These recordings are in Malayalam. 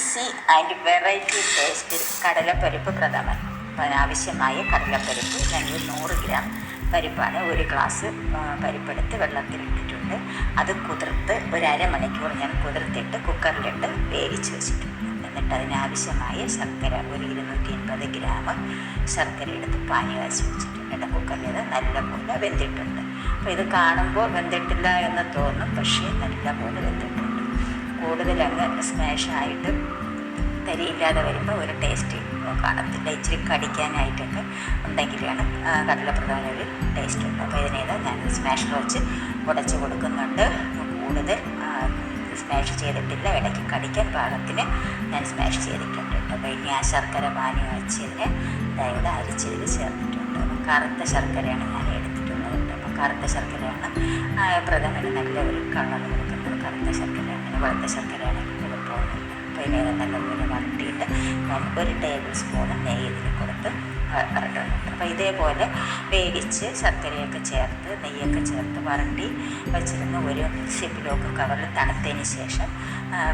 ഈസി ആൻഡ് വെറൈറ്റി ടേസ്റ്റിൽ കടലപ്പരിപ്പ് പ്രഥമൻ. അതിനാവശ്യമായ കടലപ്പരിപ്പ് ഞാൻ 100 ഗ്രാം പരിപ്പാണ്. ഒരു ഗ്ലാസ് പരിപ്പെടുത്ത് വെള്ളത്തിലിട്ടിട്ടുണ്ട്. അത് കുതിർത്ത് ഒരു അരമണിക്കൂർ ഞാൻ കുതിർത്തിട്ട് കുക്കറിലിട്ട് വേവിച്ച് വെച്ചിട്ടുണ്ട്. എന്നിട്ട് അതിനാവശ്യമായ ശർക്കര ഒരു 280 ഗ്രാം ശർക്കര എടുത്ത് പാനി കാച്ചി വെച്ചിട്ടുണ്ട്. കുക്കറിൽ ഇത് നല്ലപോലെ വെന്തിട്ടുണ്ട്. അപ്പോൾ ഇത് കാണുമ്പോൾ വെന്തിട്ടില്ല എന്ന് തോന്നും, പക്ഷേ നല്ലപോലെ വെന്തിട്ടുണ്ട്. കൂടുതലങ്ങ് സ്മാഷായിട്ട് തരിയില്ലാതെ വരുമ്പോൾ ഒരു ടേസ്റ്റ് കാണത്തില്ല. ഇച്ചിരി കടിക്കാനായിട്ടൊക്കെ ഉണ്ടെങ്കിലാണ് കടലപ്രധാന ഒരു ടേസ്റ്റ് ഉണ്ട്. അപ്പോൾ ഇതിനേത് ഞാൻ സ്മാഷർ വെച്ച് ഉടച്ച് കൊടുക്കുന്നുണ്ട്. കൂടുതൽ സ്മാഷ് ചെയ്തിട്ടില്ല, ഇടയ്ക്ക് കടിക്കാൻ പാകത്തിന് ഞാൻ സ്മാഷ് ചെയ്തിട്ടുണ്ട്. അപ്പോൾ ഇനി ആ ശർക്കര പാനി വെച്ചതിന് അതായത് അരിച്ചതിൽ ചേർത്തിട്ടുണ്ട്. കറുത്ത ശർക്കരയാണ് ഞാൻ എടുത്തിട്ടുള്ളത്. അപ്പോൾ കറുത്ത ശർക്കരയാണ് പ്രഥമന് നല്ല ഒരു കളർ കൊടുക്കുന്നത്. കറുത്ത ശർക്കരയാണ്, വെളുത്ത ശർക്കരയാണെങ്കിൽ കുഴപ്പമൊന്നുമില്ല. അപ്പോൾ ഇതിനെ നല്ലപോലെ വരട്ടിയിട്ട് ഞാൻ 1 ടേബിൾ സ്പൂൺ നെയ്യ് ഇതിൽ കൊടുത്ത് വരട്ടുന്നുണ്ട്. അപ്പോൾ ഇതേപോലെ വേവിച്ച് ശർക്കരയൊക്കെ ചേർത്ത് നെയ്യൊക്കെ ചേർത്ത് വരട്ടി വെച്ചിരുന്ന ഒരു സിപ്പിലോക്ക് കവറിൽ തണുത്തതിന് ശേഷം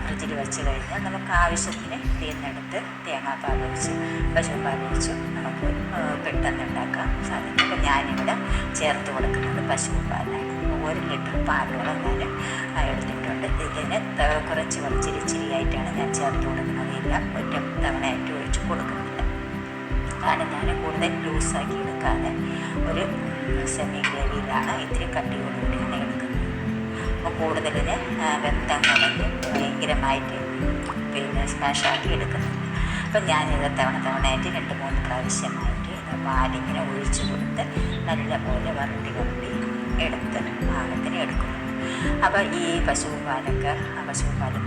ഫ്രിഡ്ജിൽ വെച്ച് കഴിഞ്ഞാൽ നമുക്ക് ആവശ്യത്തിന് തീർന്നെടുത്ത് തേങ്ങാപ്പാൽ ഒഴിച്ച് പശുപാൽ ഒഴിച്ച് നമുക്ക് പെട്ടെന്ന് ഉണ്ടാക്കാൻ സാധിക്കും. അപ്പോൾ ഞാനിവിടെ ചേർത്ത് കൊടുക്കുന്നത് പശുപാലാണ്. 1 ലിറ്റർ പാലോളം ഞാൻ എടുത്തിട്ടുണ്ട്. ഇതിന് കുറച്ച് ഇച്ചിരിയായിട്ടാണ് ഞാൻ ചേർത്ത് കൊടുക്കുന്നത്. എല്ലാം ഒറ്റ തവണയായിട്ട് ഒഴിച്ച് കൊടുക്കുന്നില്ല. കാരണം ഞാൻ കൂടുതൽ ലൂസാക്കി എടുക്കാതെ ഒരു സെമി ഗ്രേവിയിലാണ് ഇത്തിരി കട്ടിയോടുകൂടിയാണ് എടുക്കുന്നത്. അപ്പോൾ കൂടുതലിന് വെന്തങ്ങടഞ്ഞ് ഭയങ്കരമായിട്ട് സ്മാഷാക്കി എടുക്കുന്നുണ്ട്. അപ്പം ഞാനിത് തവണയായിട്ട് 2-3 പ്രാവശ്യമായിട്ട് പാലിങ്ങനെ ഒഴിച്ച് കൊടുത്ത് നല്ലപോലെ വരട്ടി എടുത്ത് പാകത്തിന് എടുക്കുന്നു. അപ്പോൾ ഈ പശുപാൽ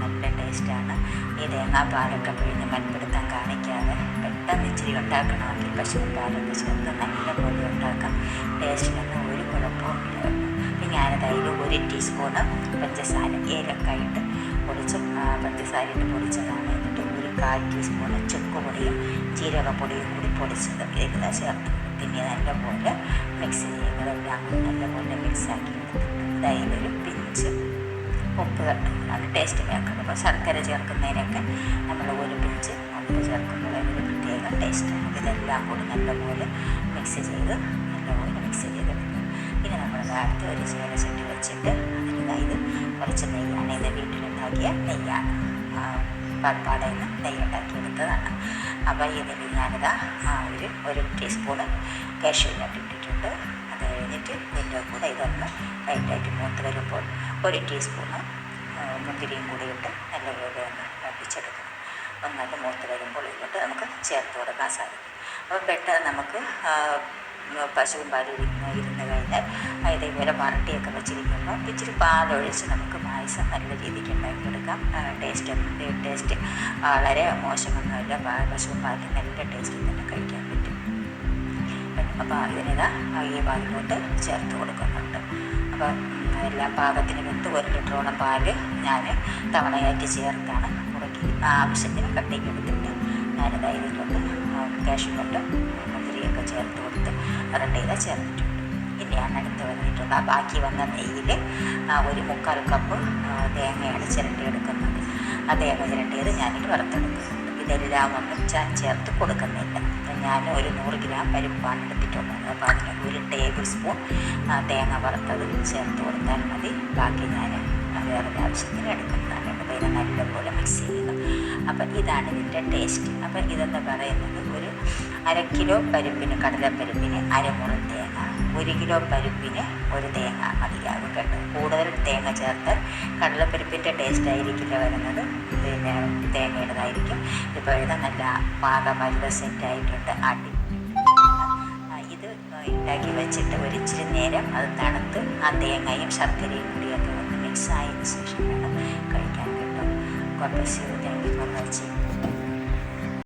നല്ല ടേസ്റ്റാണ്. ഈ തേങ്ങാപ്പാലൊക്കെ പിഴിഞ്ഞ് മൽപ്പിടുത്തം കാണിക്കാതെ പെട്ടെന്ന് ഇച്ചിരി ഉണ്ടാക്കണമെങ്കിൽ പശുപാലൊക്കെ ചേർത്ത് നല്ലപോലെ ഉണ്ടാക്കാം. ടേസ്റ്റിനൊന്നും ഒരു കുഴപ്പമില്ല. അപ്പം ഞാനതായത് 1 ടീസ്പൂണ് പഞ്ചസാര ഏലക്കായിട്ട് പൊടിച്ച് പഞ്ചസാരയിട്ട് പൊടിച്ചതാണ്. എന്നിട്ട് 1/4 ടീസ്പൂണ് ചുക്കുപൊടിയും ജീരകപ്പൊടിയും കൂടി പൊടിച്ചത് ഇതിൽ ചേർത്ത് പിന്നെ നല്ലപോലെ മിക്സ് ചെയ്യുന്നതെല്ലാം നല്ലപോലെ മിക്സാക്കി എടുത്തിട്ട് അതായത് ഒരു പിഞ്ച് ഉപ്പ് അത് ടേസ്റ്റ് ചേർക്കുന്നത്. അപ്പോൾ ശർക്കര ചേർക്കുന്നതിനൊക്കെ നമ്മൾ 1 പിഞ്ച് ഉപ്പ് ചേർക്കുന്നത് അതിന് പ്രത്യേക ടേസ്റ്റാണ്. ഇതെല്ലാം കൂടി നല്ലപോലെ മിക്സ് ചെയ്തെടുക്കും. പിന്നെ നമ്മൾ അടുത്ത് ഒരു ചീനച്ചട്ടി വെച്ചിട്ട് അതിന് കുറച്ച് നെയ്യാണ്. ഇത് വീട്ടിലുണ്ടാക്കിയ നെയ്യാണ്, പാൽപ്പാടയിൽ നിന്ന് നെയ്യ് ഉണ്ടാക്കിയെടുത്തതാണ്. അപ്പോൾ ഇതിൽ ഞാനിതാ ഒരു ടീസ്പൂണ് കാഷ്യൂ നട്ട് ഇട്ടിട്ടുണ്ട്. അത് കഴിഞ്ഞിട്ട് ഇതിൻ്റെ കൂടെ ഇതൊന്ന് ലൈറ്റായിട്ട് മൂത്ത് വരുമ്പോൾ 1 ടീസ്പൂണ് മുന്തിരിയും കൂടി ഇട്ട് നല്ലപോലെ ഒന്ന് ലഭിച്ചെടുക്കണം. ഒന്നത് മൂത്ത് വരുമ്പോൾ ഇതിലോട്ട് നമുക്ക് ചേർത്ത് കൊടുക്കാൻ സാധിക്കും. അപ്പോൾ പെട്ടെന്ന് നമുക്ക് പശുവും ഇരുന്ന് കഴിഞ്ഞാൽ ഇതേപോലെ വരട്ടിയൊക്കെ വെച്ചിരിക്കുമ്പോൾ ഇച്ചിരി പാലൊഴിച്ച് നമുക്ക് പായസം നല്ല രീതിക്ക് ഉണ്ടാക്കിയെടുക്കാം. ടേസ്റ്റ് വളരെ മോശമൊന്നുമില്ല. പശുവും പാലിൽ നല്ല ടേസ്റ്റിൽ തന്നെ കഴിക്കാൻ പറ്റും. അപ്പോൾ ഇതിനിതാ ഈ പാലിലോട്ട് ചേർത്ത് കൊടുക്കുന്നുണ്ട്. അപ്പോൾ എല്ലാം പാകത്തിന് വെന്ത് 1 ലിറ്ററോളം പാല് ഞാൻ തവണയായിട്ട് ചേർത്താണ് കുറയ്ക്ക് ആവശ്യത്തിന് കട്ടിക്ക് എടുത്തിട്ട് ഞാനിതാ ഇതിലോട്ട് കാഷ്യൂ നട്ടും മുന്തിരിയൊക്കെ ചേർത്ത് കൊടുത്ത് വരട്ടിയിൽ ചേർത്തിട്ടുണ്ട്. ഇനിയാണ് അടുത്ത് വന്നിട്ടുള്ള ബാക്കി വന്ന നെയ്യിൽ 1/4 കപ്പ് തേങ്ങയാണ് ചിരണ്ടിയെടുക്കുന്നത്. ആ തേങ്ങ ചിരണ്ടിയത് ഞാനിട്ട് വറുത്തെടുക്കുന്നുണ്ട്. ഇതെല്ലാം ഒന്നും ചേർത്ത് കൊടുക്കുന്നില്ല. ഞാൻ ഒരു 100 ഗ്രാം പരിപ്പാണ് എടുത്തിട്ടുള്ളത്. അപ്പോൾ അതിന് 1 ടേബിൾ സ്പൂൺ തേങ്ങ വറുത്തത് ചേർത്ത് കൊടുത്താൽ മതി. ബാക്കി ഞാൻ വേറൊരു ആവശ്യത്തിന് എടുക്കുന്നതാണ്. അപ്പോൾ ഇത് നല്ലപോലെ മിക്സ് ചെയ്യുന്നു. അപ്പം ഇതാണ് ഇതിൻ്റെ ടേസ്റ്റ്. അപ്പം ഇതെന്ന് പറയുന്നത് ഒരു 1/2 കിലോ പരിപ്പിന് കടലപ്പരിപ്പിന് 1/2 മുറി തേങ്ങ, 1 കിലോ പരിപ്പിന് 1 തേങ്ങ മതിയാകും കേട്ടോ. കൂടുതൽ തേങ്ങ ചേർത്താൽ കടലപ്പരിപ്പിൻ്റെ ടേസ്റ്റ് ആയിരിക്കില്ല വരുന്നത്, പിന്നെ തേങ്ങയുടേതായിരിക്കും. ഇപ്പോൾ ഇത് നല്ല പാകമല്ല സെറ്റായിട്ടുണ്ട്. ഇത് ഉണ്ടാക്കി വെച്ചിട്ട് ഒരിച്ചിരി നേരം അത് തണുത്ത് ആ തേങ്ങയും ശർക്കരയും കൂടിയൊക്കെ ഒന്ന് മിക്സ് ആയതിനു ശേഷം വേണം കഴിക്കാൻ കേട്ടോ. God bless you. Thank you for watching.